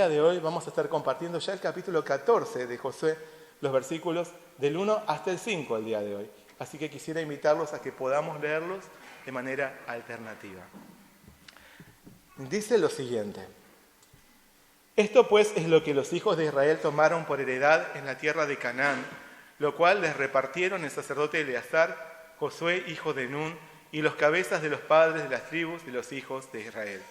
día de hoy vamos a estar compartiendo ya el capítulo 14 de Josué, los versículos del 1 hasta el 5 el día de hoy. Así que quisiera invitarlos a que podamos leerlos de manera alternativa. Dice lo siguiente: esto pues es lo que los hijos de Israel tomaron por heredad en la tierra de Canaán, lo cual les repartieron el sacerdote Eleazar, Josué hijo de Nun, y los cabezas de los padres de las tribus de los hijos de Israel.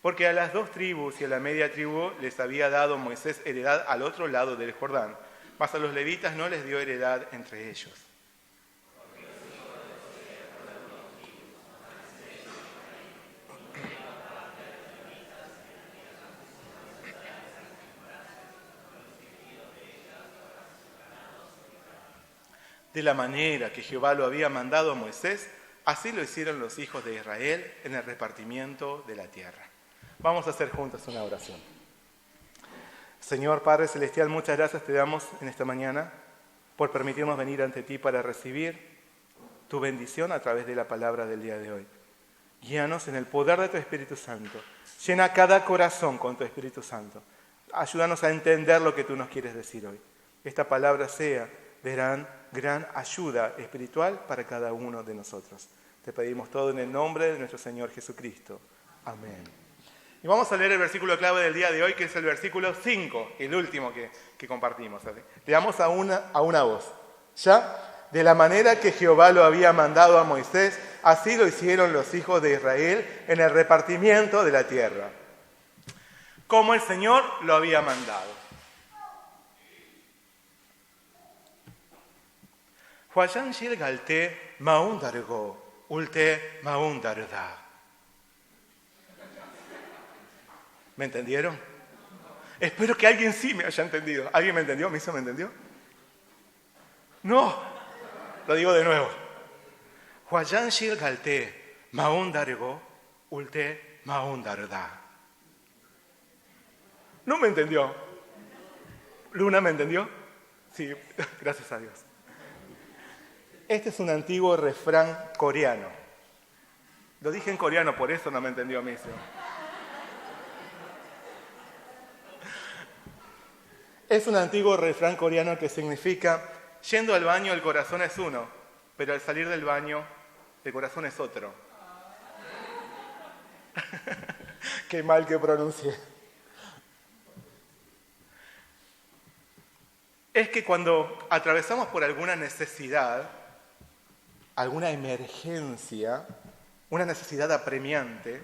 Porque a las 2 tribus y a la media tribu les había dado Moisés heredad al otro lado del Jordán, mas a los levitas no les dio heredad entre ellos. De la manera que Jehová lo había mandado a Moisés, así lo hicieron los hijos de Israel en el repartimiento de la tierra. Vamos a hacer juntos una oración. Señor Padre Celestial, muchas gracias te damos en esta mañana por permitirnos venir ante ti para recibir tu bendición a través de la palabra del día de hoy. Guíanos en el poder de tu Espíritu Santo. Llena cada corazón con tu Espíritu Santo. Ayúdanos a entender lo que tú nos quieres decir hoy. Esta palabra sea de gran ayuda espiritual para cada uno de nosotros. Te pedimos todo en el nombre de nuestro Señor Jesucristo. Amén. Y vamos a leer el versículo clave del día de hoy, que es el versículo 5, el último que compartimos. Le damos a una voz. ¿Ya? De la manera que Jehová lo había mandado a Moisés, así lo hicieron los hijos de Israel en el repartimiento de la tierra. Como el Señor lo había mandado. Huayan shil galte maundargo, ulte maundarda. ¿Me entendieron? Espero que alguien sí me haya entendido. ¿Alguien me entendió? ¿Miso me entendió? No. Lo digo de nuevo. Huayan shil galte maundargo, ulte maundarda. No me entendió. ¿Luna me entendió? Sí, gracias a Dios. Este es un antiguo refrán coreano. Lo dije en coreano, por eso no me entendió Miso. Es un antiguo refrán coreano que significa: yendo al baño el corazón es uno, pero al salir del baño el corazón es otro. Qué mal que pronuncié. Es que cuando atravesamos por alguna necesidad, alguna emergencia, una necesidad apremiante,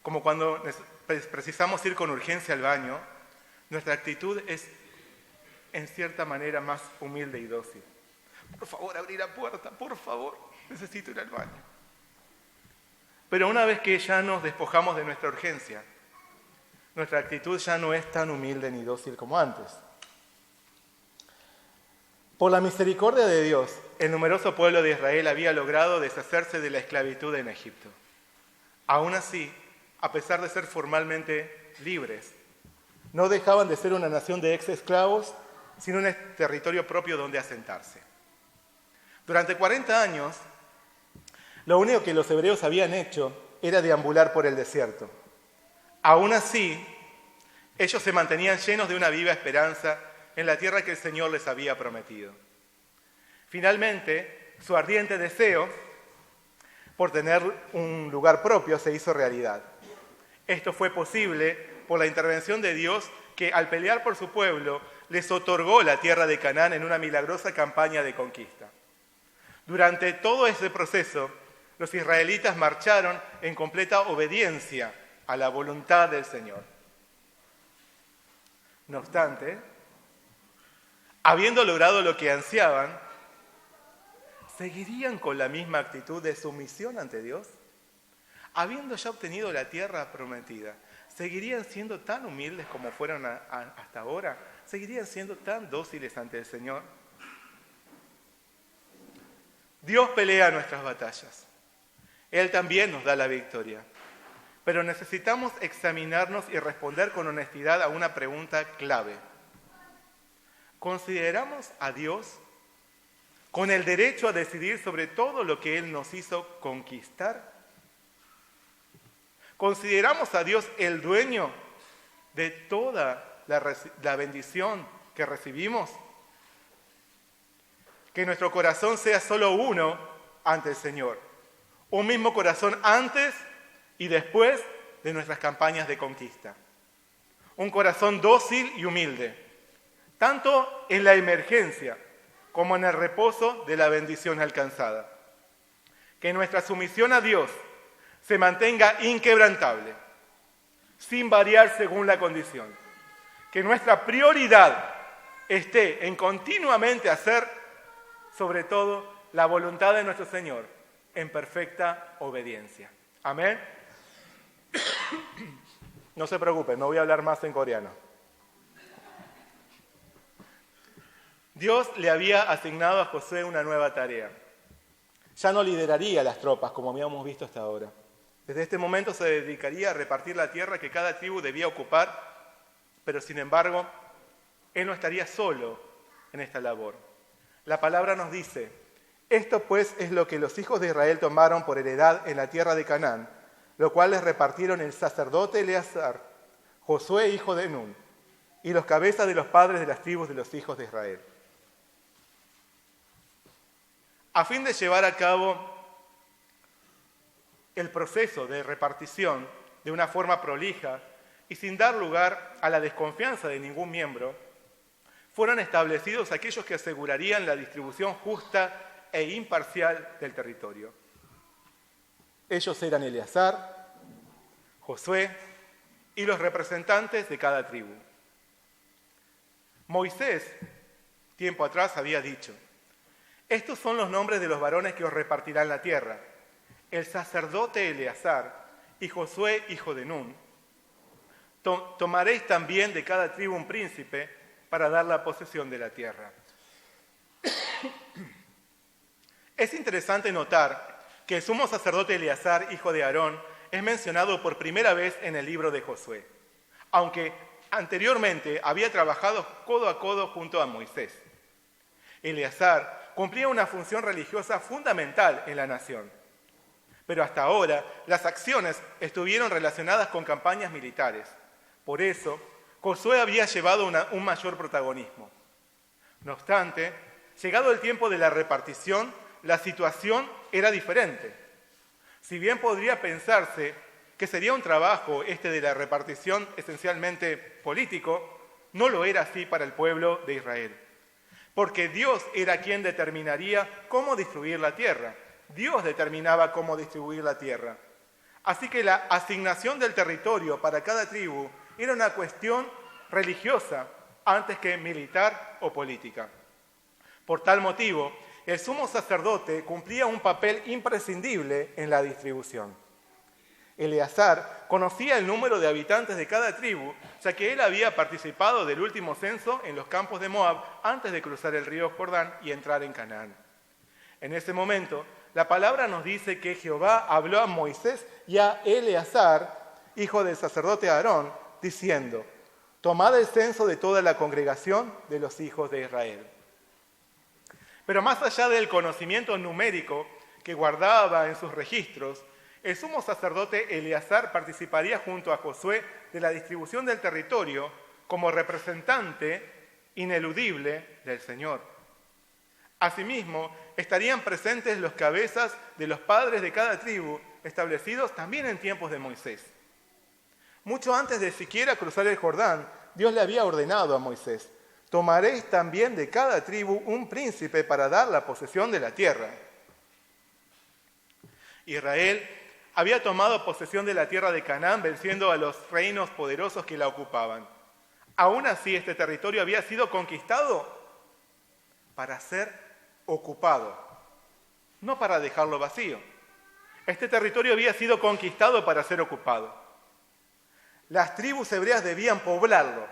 como cuando precisamos ir con urgencia al baño, nuestra actitud es en cierta manera más humilde y dócil. Por favor, abrí la puerta, por favor, necesito ir al baño. Pero una vez que ya nos despojamos de nuestra urgencia, nuestra actitud ya no es tan humilde ni dócil como antes. Por la misericordia de Dios, el numeroso pueblo de Israel había logrado deshacerse de la esclavitud en Egipto. Aún así, a pesar de ser formalmente libres, no dejaban de ser una nación de ex-esclavos, sino un territorio propio donde asentarse. Durante 40 años, lo único que los hebreos habían hecho era deambular por el desierto. Aún así, ellos se mantenían llenos de una viva esperanza en la tierra que el Señor les había prometido. Finalmente, su ardiente deseo por tener un lugar propio se hizo realidad. Esto fue posible por la intervención de Dios, que al pelear por su pueblo les otorgó la tierra de Canaán en una milagrosa campaña de conquista. Durante todo ese proceso, los israelitas marcharon en completa obediencia a la voluntad del Señor. No obstante, habiendo logrado lo que ansiaban, ¿seguirían con la misma actitud de sumisión ante Dios? Habiendo ya obtenido la tierra prometida, ¿seguirían siendo tan humildes como fueron hasta ahora? ¿Seguirían siendo tan dóciles ante el Señor? Dios pelea nuestras batallas. Él también nos da la victoria. Pero necesitamos examinarnos y responder con honestidad a una pregunta clave. ¿Consideramos a Dios con el derecho a decidir sobre todo lo que Él nos hizo conquistar? ¿Consideramos a Dios el dueño de toda la bendición que recibimos? Que nuestro corazón sea solo uno ante el Señor. Un mismo corazón antes y después de nuestras campañas de conquista. Un corazón dócil y humilde, tanto en la emergencia como en el reposo de la bendición alcanzada. Que nuestra sumisión a Dios se mantenga inquebrantable, sin variar según la condición. Que nuestra prioridad esté en continuamente hacer, sobre todo, la voluntad de nuestro Señor, en perfecta obediencia. Amén. No se preocupen, no voy a hablar más en coreano. Dios le había asignado a Josué una nueva tarea. Ya no lideraría las tropas, como habíamos visto hasta ahora. Desde este momento se dedicaría a repartir la tierra que cada tribu debía ocupar, pero sin embargo, él no estaría solo en esta labor. La palabra nos dice: esto pues es lo que los hijos de Israel tomaron por heredad en la tierra de Canaán, lo cual les repartieron el sacerdote Eleazar, Josué hijo de Nun, y los cabezas de los padres de las tribus de los hijos de Israel. A fin de llevar a cabo el proceso de repartición de una forma prolija y sin dar lugar a la desconfianza de ningún miembro, fueron establecidos aquellos que asegurarían la distribución justa e imparcial del territorio. Ellos eran Eleazar, Josué y los representantes de cada tribu. Moisés, tiempo atrás, había dicho: estos son los nombres de los varones que os repartirán la tierra: el sacerdote Eleazar y Josué hijo de Nun. Tomaréis también de cada tribu un príncipe para dar la posesión de la tierra. Es interesante notar que el sumo sacerdote Eleazar, hijo de Aarón, es mencionado por primera vez en el libro de Josué, aunque anteriormente había trabajado codo a codo junto a Moisés. Eleazar cumplía una función religiosa fundamental en la nación, pero hasta ahora las acciones estuvieron relacionadas con campañas militares. Por eso, Josué había llevado un mayor protagonismo. No obstante, llegado el tiempo de la repartición, la situación era diferente. Si bien podría pensarse que sería un trabajo de la repartición esencialmente político, no lo era así para el pueblo de Israel. Porque Dios era quien determinaría cómo distribuir la tierra. Dios determinaba cómo distribuir la tierra. Así que la asignación del territorio para cada tribu era una cuestión religiosa antes que militar o política. Por tal motivo, el sumo sacerdote cumplía un papel imprescindible en la distribución. Eleazar conocía el número de habitantes de cada tribu, ya que él había participado del último censo en los campos de Moab antes de cruzar el río Jordán y entrar en Canaán. En ese momento, la palabra nos dice que Jehová habló a Moisés y a Eleazar, hijo del sacerdote Aarón, diciendo: tomad el censo de toda la congregación de los hijos de Israel. Pero más allá del conocimiento numérico que guardaba en sus registros, el sumo sacerdote Eleazar participaría junto a Josué de la distribución del territorio como representante ineludible del Señor. Asimismo, estarían presentes los cabezas de los padres de cada tribu, establecidos también en tiempos de Moisés. Mucho antes de siquiera cruzar el Jordán, Dios le había ordenado a Moisés: tomaréis también de cada tribu un príncipe para dar la posesión de la tierra. Israel había tomado posesión de la tierra de Canaán, venciendo a los reinos poderosos que la ocupaban. Aún así, este territorio había sido conquistado para ser ocupado, no para dejarlo vacío. Este territorio había sido conquistado para ser ocupado. Las tribus hebreas debían poblarlo.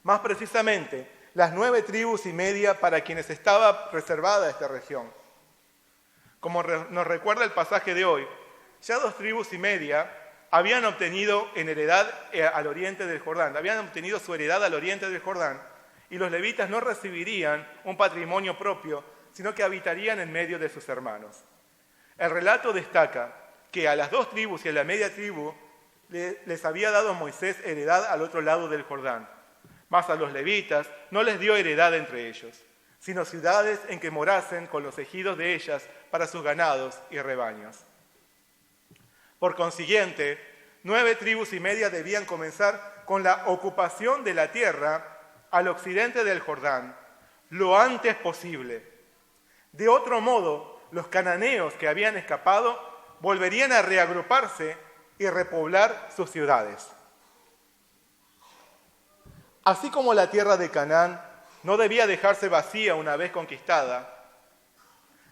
Más precisamente, las 9 tribus y media para quienes estaba reservada esta región. Como nos recuerda el pasaje de hoy, ya 2 tribus y media habían obtenido en heredad al oriente del Jordán, habían obtenido su heredad al oriente del Jordán, y los levitas no recibirían un patrimonio propio, sino que habitarían en medio de sus hermanos. El relato destaca que a las 2 tribus y a la media tribu les había dado Moisés heredad al otro lado del Jordán, mas a los levitas no les dio heredad entre ellos, sino ciudades en que morasen con los ejidos de ellas para sus ganados y rebaños. Por consiguiente, 9 tribus y media debían comenzar con la ocupación de la tierra al occidente del Jordán, lo antes posible. De otro modo, los cananeos que habían escapado volverían a reagruparse y repoblar sus ciudades. Así como la tierra de Canaán no debía dejarse vacía una vez conquistada,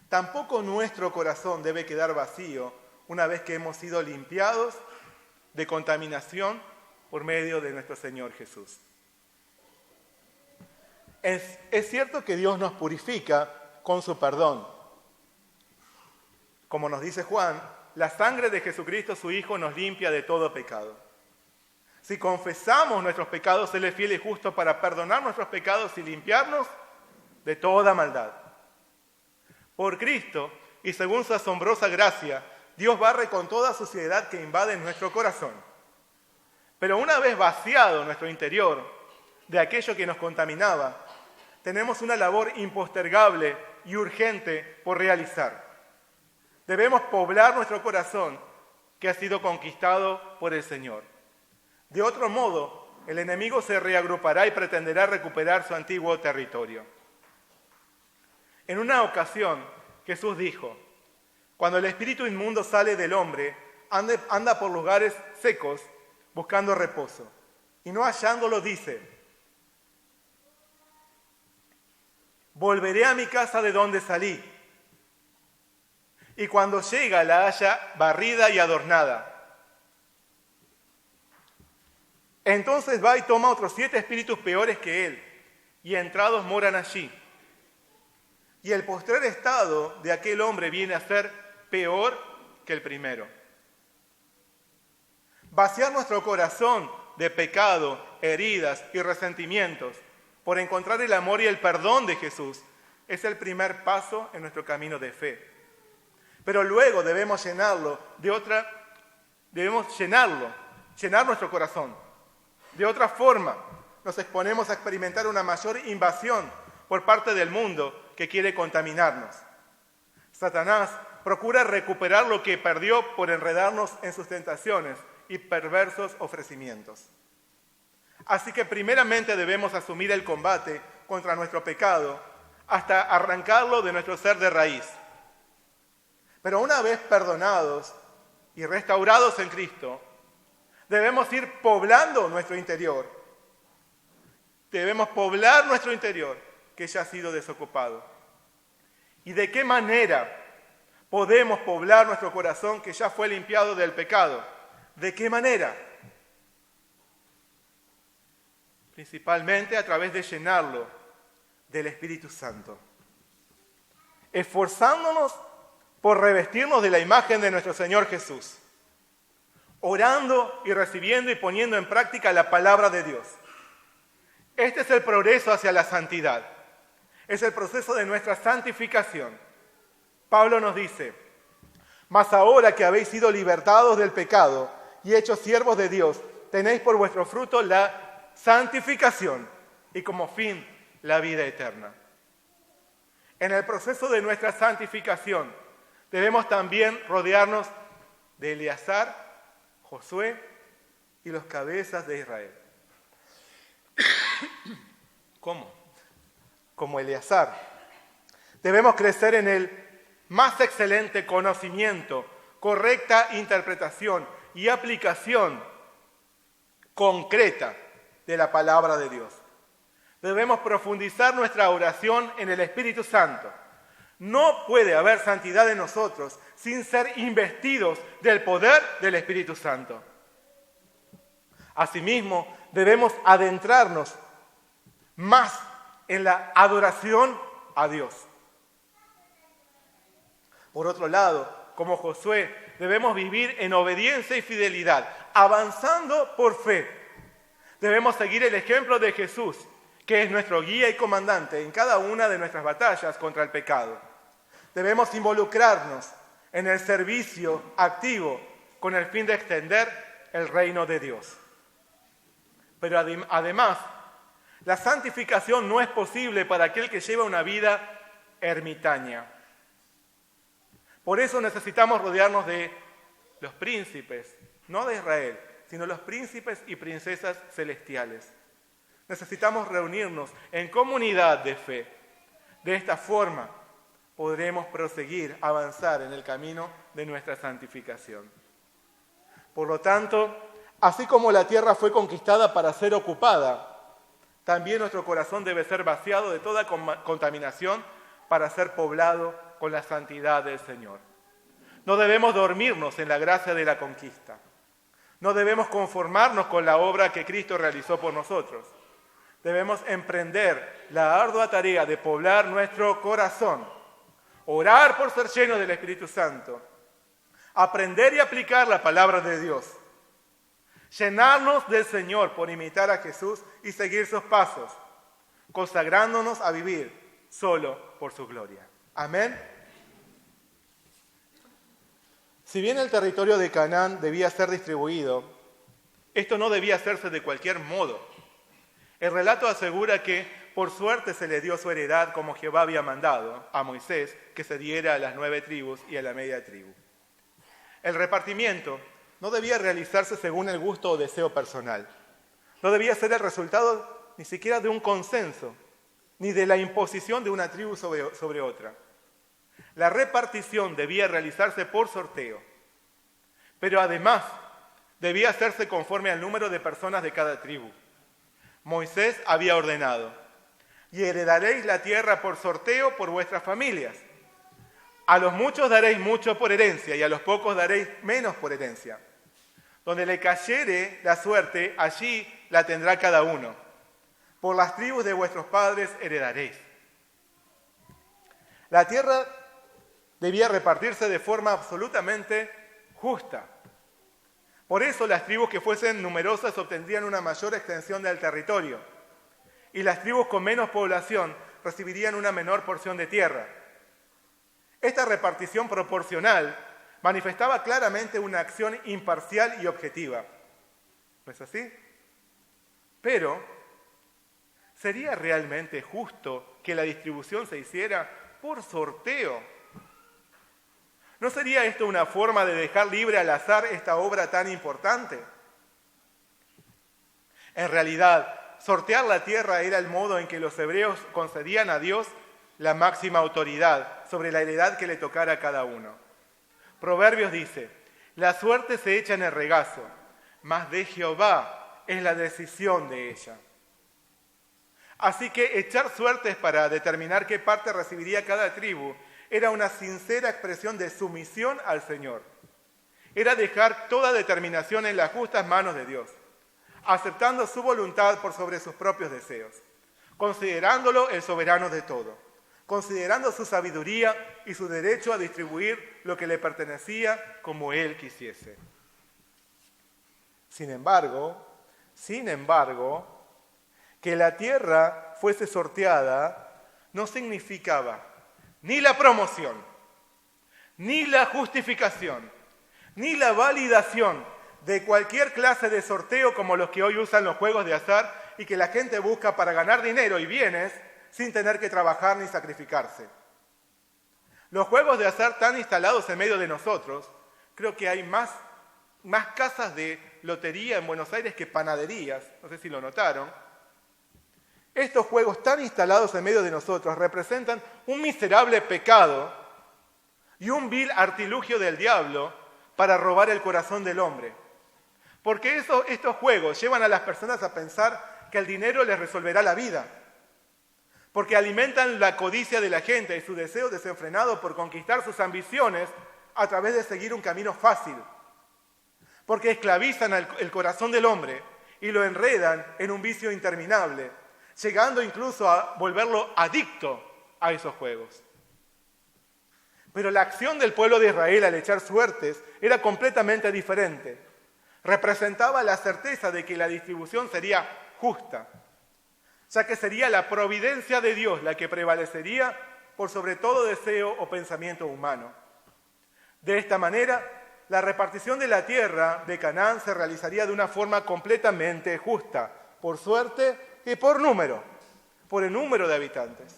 tampoco nuestro corazón debe quedar vacío una vez que hemos sido limpiados de contaminación por medio de nuestro Señor Jesús. Es cierto que Dios nos purifica con su perdón. Como nos dice Juan, la sangre de Jesucristo, su Hijo, nos limpia de todo pecado. Si confesamos nuestros pecados, Él es fiel y justo para perdonar nuestros pecados y limpiarnos de toda maldad. Por Cristo, y según su asombrosa gracia, Dios barre con toda suciedad que invade nuestro corazón. Pero una vez vaciado nuestro interior de aquello que nos contaminaba, tenemos una labor impostergable y urgente por realizar. Debemos poblar nuestro corazón que ha sido conquistado por el Señor. De otro modo, el enemigo se reagrupará y pretenderá recuperar su antiguo territorio. En una ocasión, Jesús dijo: cuando el espíritu inmundo sale del hombre, anda por lugares secos buscando reposo, y no hallándolo dice: volveré a mi casa de donde salí. Y cuando llega la halla barrida y adornada. Entonces va y toma otros 7 espíritus peores que él, y entrados moran allí. Y el postrer estado de aquel hombre viene a ser peor que el primero. Vaciar nuestro corazón de pecado, heridas y resentimientos por encontrar el amor y el perdón de Jesús es el primer paso en nuestro camino de fe. Pero luego debemos llenar nuestro corazón. De otra forma, nos exponemos a experimentar una mayor invasión por parte del mundo que quiere contaminarnos. Satanás procura recuperar lo que perdió por enredarnos en sus tentaciones y perversos ofrecimientos. Así que primeramente debemos asumir el combate contra nuestro pecado hasta arrancarlo de nuestro ser de raíz. Pero una vez perdonados y restaurados en Cristo, debemos ir poblando nuestro interior. Debemos poblar nuestro interior, que ya ha sido desocupado. ¿Y de qué manera podemos poblar nuestro corazón que ya fue limpiado del pecado? ¿De qué manera? Principalmente a través de llenarlo del Espíritu Santo. Esforzándonos por revestirnos de la imagen de nuestro Señor Jesús. Orando y recibiendo y poniendo en práctica la palabra de Dios. Este es el progreso hacia la santidad. Es el proceso de nuestra santificación. Pablo nos dice: mas ahora que habéis sido libertados del pecado y hechos siervos de Dios, tenéis por vuestro fruto la santificación y como fin la vida eterna. En el proceso de nuestra santificación debemos también rodearnos de Eleazar, Josué y los cabezas de Israel. ¿Cómo? Como Eleazar. Debemos crecer en el más excelente conocimiento, correcta interpretación y aplicación concreta de la palabra de Dios. Debemos profundizar nuestra oración en el Espíritu Santo. No puede haber santidad en nosotros sin ser investidos del poder del Espíritu Santo. Asimismo, debemos adentrarnos más en la adoración a Dios. Por otro lado, como Josué, debemos vivir en obediencia y fidelidad, avanzando por fe. Debemos seguir el ejemplo de Jesús, que es nuestro guía y comandante en cada una de nuestras batallas contra el pecado. Debemos involucrarnos en el servicio activo con el fin de extender el reino de Dios. Pero además, la santificación no es posible para aquel que lleva una vida ermitaña. Por eso necesitamos rodearnos de los príncipes, no de Israel, sino los príncipes y princesas celestiales. Necesitamos reunirnos en comunidad de fe. De esta forma podremos proseguir, avanzar en el camino de nuestra santificación. Por lo tanto, así como la tierra fue conquistada para ser ocupada, también nuestro corazón debe ser vaciado de toda contaminación para ser poblado con la santidad del Señor. No debemos dormirnos en la gracia de la conquista. No debemos conformarnos con la obra que Cristo realizó por nosotros. Debemos emprender la ardua tarea de poblar nuestro corazón, orar por ser llenos del Espíritu Santo, aprender y aplicar la palabra de Dios, llenarnos del Señor por imitar a Jesús y seguir sus pasos, consagrándonos a vivir solo por su gloria. Amén. Si bien el territorio de Canaán debía ser distribuido, esto no debía hacerse de cualquier modo. El relato asegura que por suerte se le dio su heredad como Jehová había mandado a Moisés que se diera a las 9 tribus y a la media tribu. El repartimiento no debía realizarse según el gusto o deseo personal. No debía ser el resultado ni siquiera de un consenso, ni de la imposición de una tribu sobre otra. La repartición debía realizarse por sorteo, pero además debía hacerse conforme al número de personas de cada tribu. Moisés había ordenado: y heredaréis la tierra por sorteo por vuestras familias. A los muchos daréis mucho por herencia, y a los pocos daréis menos por herencia. Donde le cayere la suerte, allí la tendrá cada uno. Por las tribus de vuestros padres heredaréis. La tierra debía repartirse de forma absolutamente justa. Por eso las tribus que fuesen numerosas obtendrían una mayor extensión del territorio, y las tribus con menos población recibirían una menor porción de tierra. Esta repartición proporcional manifestaba claramente una acción imparcial y objetiva. ¿No es así? Pero, ¿sería realmente justo que la distribución se hiciera por sorteo? ¿No sería esto una forma de dejar libre al azar esta obra tan importante? En realidad, sortear la tierra era el modo en que los hebreos concedían a Dios la máxima autoridad sobre la heredad que le tocara a cada uno. Proverbios dice: la suerte se echa en el regazo, mas de Jehová es la decisión de ella. Así que echar suertes para determinar qué parte recibiría cada tribu era una sincera expresión de sumisión al Señor. Era dejar toda determinación en las justas manos de Dios, aceptando su voluntad por sobre sus propios deseos, considerándolo el soberano de todo, considerando su sabiduría y su derecho a distribuir lo que le pertenecía como él quisiese. Sin embargo, que la tierra fuese sorteada no significaba ni la promoción, ni la justificación, ni la validación de cualquier clase de sorteo como los que hoy usan los juegos de azar y que la gente busca para ganar dinero y bienes sin tener que trabajar ni sacrificarse. Los juegos de azar tan instalados en medio de nosotros, creo que hay más casas de lotería en Buenos Aires que panaderías, no sé si lo notaron. Estos juegos tan instalados en medio de nosotros representan un miserable pecado y un vil artilugio del diablo para robar el corazón del hombre. Porque estos juegos llevan a las personas a pensar que el dinero les resolverá la vida. Porque alimentan la codicia de la gente y su deseo desenfrenado por conquistar sus ambiciones a través de seguir un camino fácil. Porque esclavizan el corazón del hombre y lo enredan en un vicio interminable, llegando incluso a volverlo adicto a esos juegos. Pero la acción del pueblo de Israel al echar suertes era completamente diferente. Representaba la certeza de que la distribución sería justa. ya que sería la providencia de Dios la que prevalecería por sobre todo deseo o pensamiento humano. De esta manera, la repartición de la tierra de Canaán se realizaría de una forma completamente justa, por suerte y por el número de habitantes.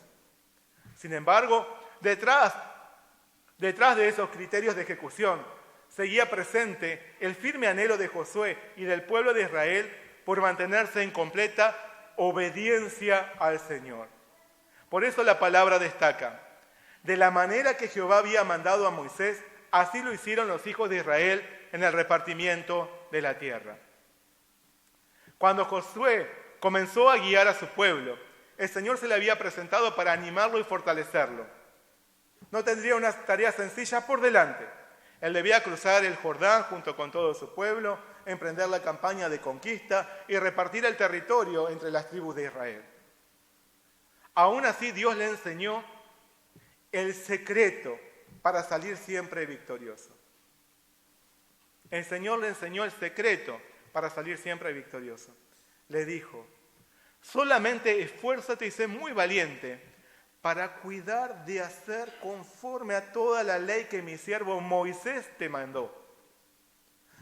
Sin embargo, detrás de esos criterios de ejecución, seguía presente el firme anhelo de Josué y del pueblo de Israel por mantenerse en completa obediencia al Señor. Por eso la palabra destaca: de la manera que Jehová había mandado a Moisés, así lo hicieron los hijos de Israel en el repartimiento de la tierra. Cuando Josué comenzó a guiar a su pueblo, el Señor se le había presentado para animarlo y fortalecerlo. No tendría una tarea sencilla por delante. Él debía cruzar el Jordán junto con todo su pueblo, emprender la campaña de conquista y repartir el territorio entre las tribus de Israel. Aún así, Dios le enseñó el secreto para salir siempre victorioso. El Señor le enseñó el secreto para salir siempre victorioso. Le dijo: solamente esfuérzate y sé muy valiente para cuidar de hacer conforme a toda la ley que mi siervo Moisés te mandó.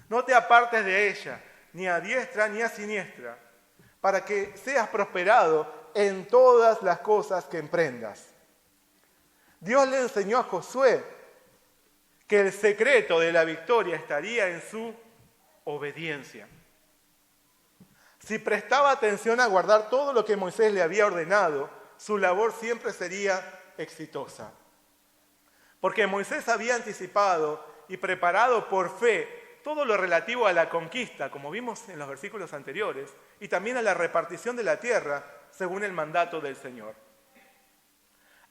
No te apartes de ella, ni a diestra ni a siniestra, para que seas prosperado en todas las cosas que emprendas. Dios le enseñó a Josué que el secreto de la victoria estaría en su obediencia. Si prestaba atención a guardar todo lo que Moisés le había ordenado, su labor siempre sería exitosa. Porque Moisés había anticipado y preparado por fe todo lo relativo a la conquista, como vimos en los versículos anteriores, y también a la repartición de la tierra, según el mandato del Señor.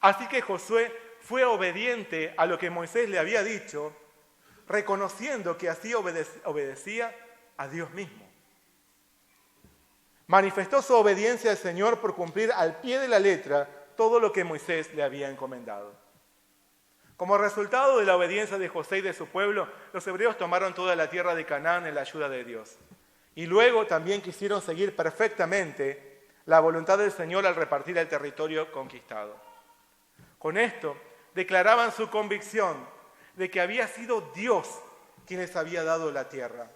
Así que Josué fue obediente a lo que Moisés le había dicho, reconociendo que así obedecía a Dios mismo. Manifestó su obediencia al Señor por cumplir al pie de la letra todo lo que Moisés le había encomendado. Como resultado de la obediencia de Josué y de su pueblo, los hebreos tomaron toda la tierra de Canaán en la ayuda de Dios. Y luego también quisieron seguir perfectamente la voluntad del Señor al repartir el territorio conquistado. Con esto, declaraban su convicción de que había sido Dios quien les había dado la tierra,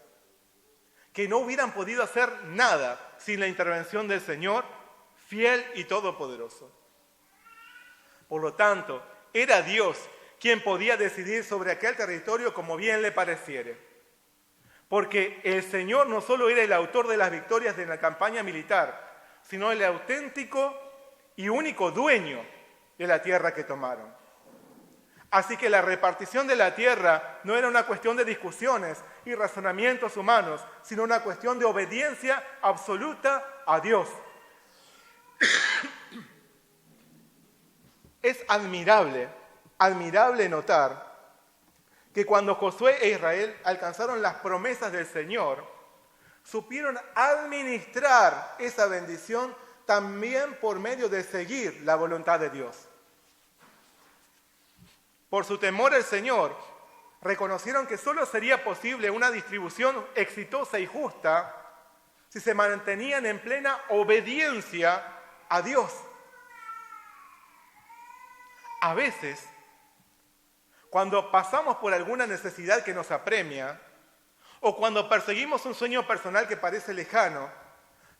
que no hubieran podido hacer nada sin la intervención del Señor, fiel y todopoderoso. Por lo tanto, era Dios quien podía decidir sobre aquel territorio como bien le pareciere. Porque el Señor no solo era el autor de las victorias de la campaña militar, sino el auténtico y único dueño de la tierra que tomaron. Así que la repartición de la tierra no era una cuestión de discusiones y razonamientos humanos, sino una cuestión de obediencia absoluta a Dios. Es admirable notar que cuando Josué e Israel alcanzaron las promesas del Señor, supieron administrar esa bendición también por medio de seguir la voluntad de Dios. Por su temor al Señor, reconocieron que solo sería posible una distribución exitosa y justa si se mantenían en plena obediencia a Dios. A veces, cuando pasamos por alguna necesidad que nos apremia, o cuando perseguimos un sueño personal que parece lejano,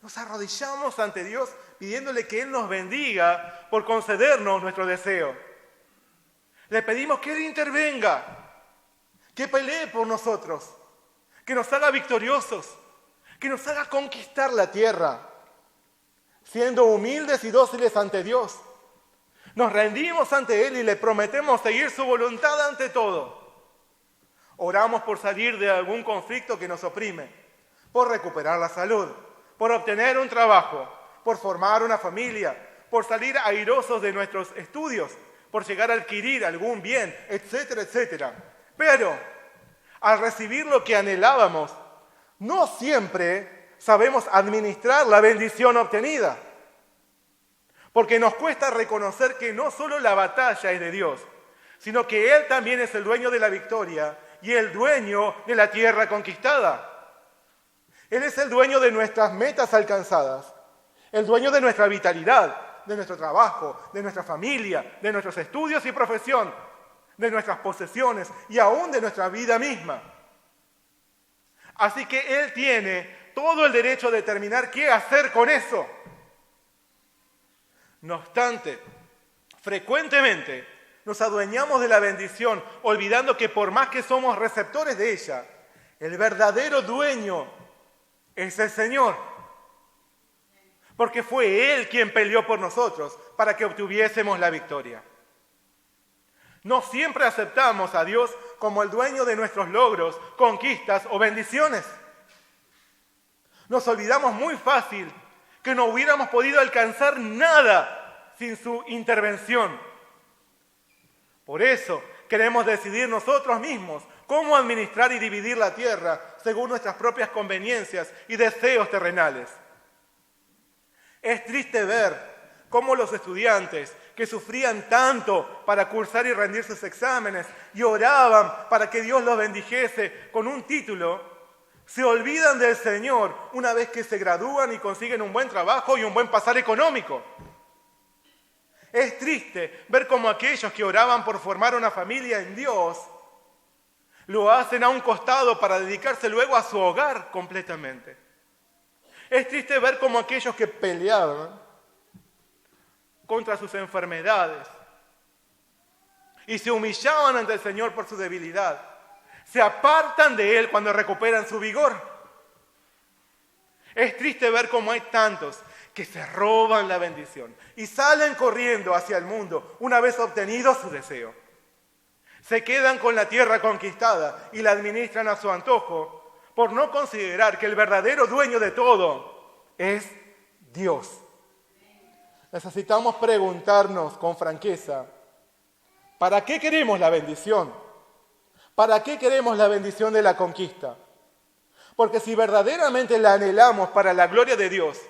nos arrodillamos ante Dios pidiéndole que Él nos bendiga por concedernos nuestro deseo. Le pedimos que Él intervenga, que pelee por nosotros, que nos haga victoriosos, que nos haga conquistar la tierra. Siendo humildes y dóciles ante Dios, nos rendimos ante Él y le prometemos seguir su voluntad ante todo. Oramos por salir de algún conflicto que nos oprime, por recuperar la salud, por obtener un trabajo, por formar una familia, por salir airosos de nuestros estudios, por llegar a adquirir algún bien, etcétera, etcétera. Pero al recibir lo que anhelábamos, no siempre sabemos administrar la bendición obtenida. Porque nos cuesta reconocer que no solo la batalla es de Dios, sino que Él también es el dueño de la victoria y el dueño de la tierra conquistada. Él es el dueño de nuestras metas alcanzadas. el dueño de nuestra vitalidad, de nuestro trabajo, de nuestra familia, de nuestros estudios y profesión, de nuestras posesiones y aún de nuestra vida misma. Así que Él tiene todo el derecho de determinar qué hacer con eso. No obstante, frecuentemente nos adueñamos de la bendición, olvidando que por más que somos receptores de ella, el verdadero dueño es el Señor. Porque fue Él quien peleó por nosotros para que obtuviésemos la victoria. No siempre aceptamos a Dios como el dueño de nuestros logros, conquistas o bendiciones. Nos olvidamos muy fácil que no hubiéramos podido alcanzar nada sin su intervención. Por eso queremos decidir nosotros mismos cómo administrar y dividir la tierra según nuestras propias conveniencias y deseos terrenales. Es triste ver cómo los estudiantes que sufrían tanto para cursar y rendir sus exámenes y oraban para que Dios los bendijese con un título, se olvidan del Señor una vez que se gradúan y consiguen un buen trabajo y un buen pasar económico. Es triste ver cómo aquellos que oraban por formar una familia en Dios lo hacen a un costado para dedicarse luego a su hogar completamente. Es triste ver cómo aquellos que peleaban contra sus enfermedades y se humillaban ante el Señor por su debilidad, se apartan de Él cuando recuperan su vigor. Es triste ver cómo hay tantos que se roban la bendición y salen corriendo hacia el mundo una vez obtenido su deseo. Se quedan con la tierra conquistada y la administran a su antojo por no considerar que el verdadero dueño de todo es Dios. Necesitamos preguntarnos con franqueza, ¿para qué queremos la bendición? ¿Para qué queremos la bendición de la conquista? Porque si verdaderamente la anhelamos para la gloria de Dios,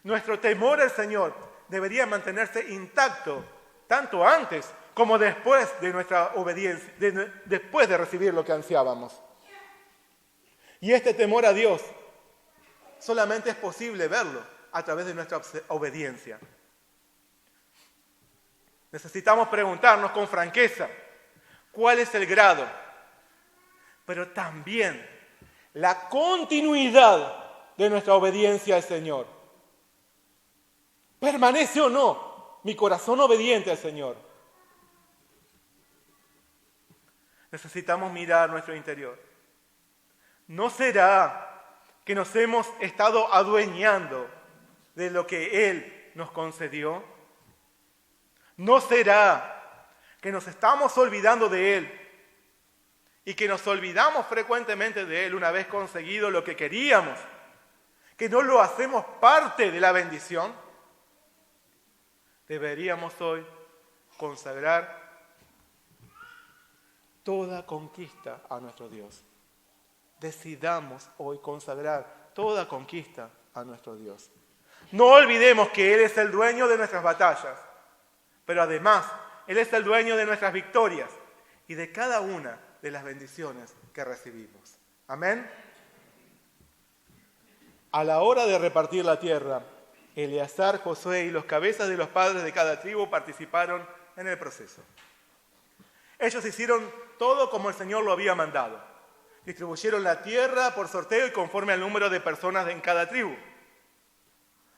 nuestro temor al Señor debería mantenerse intacto, tanto antes como después de nuestra obediencia, después de recibir lo que ansiábamos. Y este temor a Dios solamente es posible verlo a través de nuestra obediencia. Necesitamos preguntarnos con franqueza cuál es el grado, pero también la continuidad de nuestra obediencia al Señor. ¿Permanece o no mi corazón obediente al Señor? Necesitamos mirar nuestro interior. ¿No será que nos hemos estado adueñando de lo que Él nos concedió? ¿No será que nos estamos olvidando de Él y que nos olvidamos frecuentemente de Él una vez conseguido lo que queríamos? ¿Que no lo hacemos parte de la bendición? Deberíamos hoy consagrar toda conquista a nuestro Dios. Decidamos hoy consagrar toda conquista a nuestro Dios. No olvidemos que Él es el dueño de nuestras batallas, pero además Él es el dueño de nuestras victorias y de cada una de las bendiciones que recibimos. Amén. A la hora de repartir la tierra, Eleazar, Josué y los cabezas de los padres de cada tribu participaron en el proceso. Ellos hicieron todo como el Señor lo había mandado. Distribuyeron la tierra por sorteo y conforme al número de personas en cada tribu.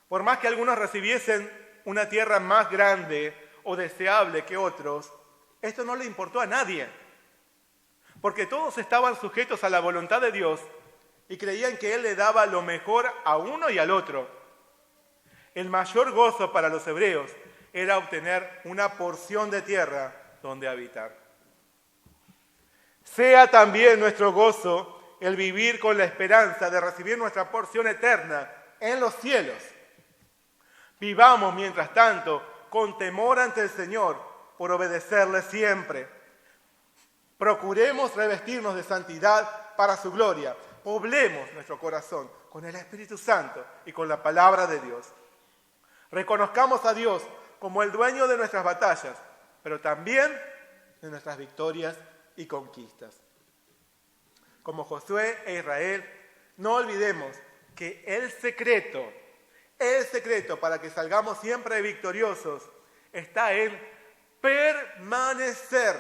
Por más que algunos recibiesen una tierra más grande o deseable que otros, esto no le importó a nadie, porque todos estaban sujetos a la voluntad de Dios y creían que Él le daba lo mejor a uno y al otro. El mayor gozo para los hebreos era obtener una porción de tierra donde habitar. Sea también nuestro gozo el vivir con la esperanza de recibir nuestra porción eterna en los cielos. Vivamos, mientras tanto, con temor ante el Señor por obedecerle siempre. Procuremos revestirnos de santidad para su gloria. Poblemos nuestro corazón con el Espíritu Santo y con la palabra de Dios. Reconozcamos a Dios como el dueño de nuestras batallas, pero también de nuestras victorias y conquistas. Como Josué e Israel, no olvidemos que el secreto El secreto para que salgamos siempre victoriosos está en permanecer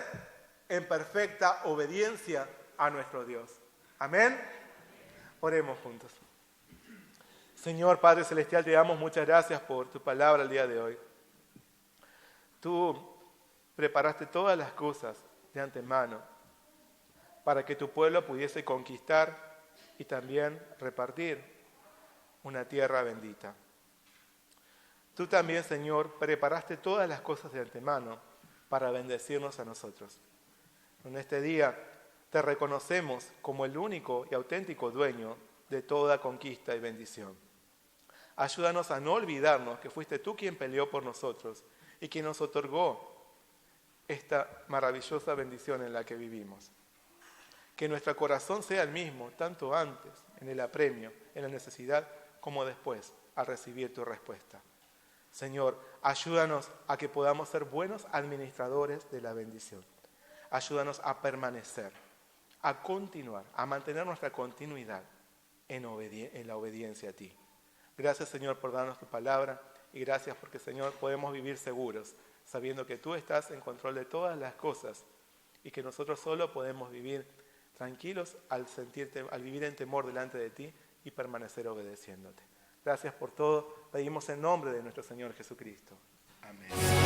en perfecta obediencia a nuestro Dios. Amén. Oremos juntos. Señor Padre Celestial, te damos muchas gracias por tu palabra el día de hoy. Tú preparaste todas las cosas de antemano para que tu pueblo pudiese conquistar y también repartir una tierra bendita. Tú también, Señor, preparaste todas las cosas de antemano para bendecirnos a nosotros. En este día te reconocemos como el único y auténtico dueño de toda conquista y bendición. Ayúdanos a no olvidarnos que fuiste tú quien peleó por nosotros y quien nos otorgó esta maravillosa bendición en la que vivimos. Que nuestro corazón sea el mismo, tanto antes, en el apremio, en la necesidad, como después, al recibir tu respuesta. Señor, ayúdanos a que podamos ser buenos administradores de la bendición. Ayúdanos a permanecer, a continuar, a mantener nuestra continuidad en la obediencia a ti. Gracias, Señor, por darnos tu palabra y gracias porque, Señor, podemos vivir seguros, sabiendo que tú estás en control de todas las cosas y que nosotros solo podemos vivir tranquilos al vivir en temor delante de ti y permanecer obedeciéndote. Gracias por todo. Pedimos en nombre de nuestro Señor Jesucristo. Amén.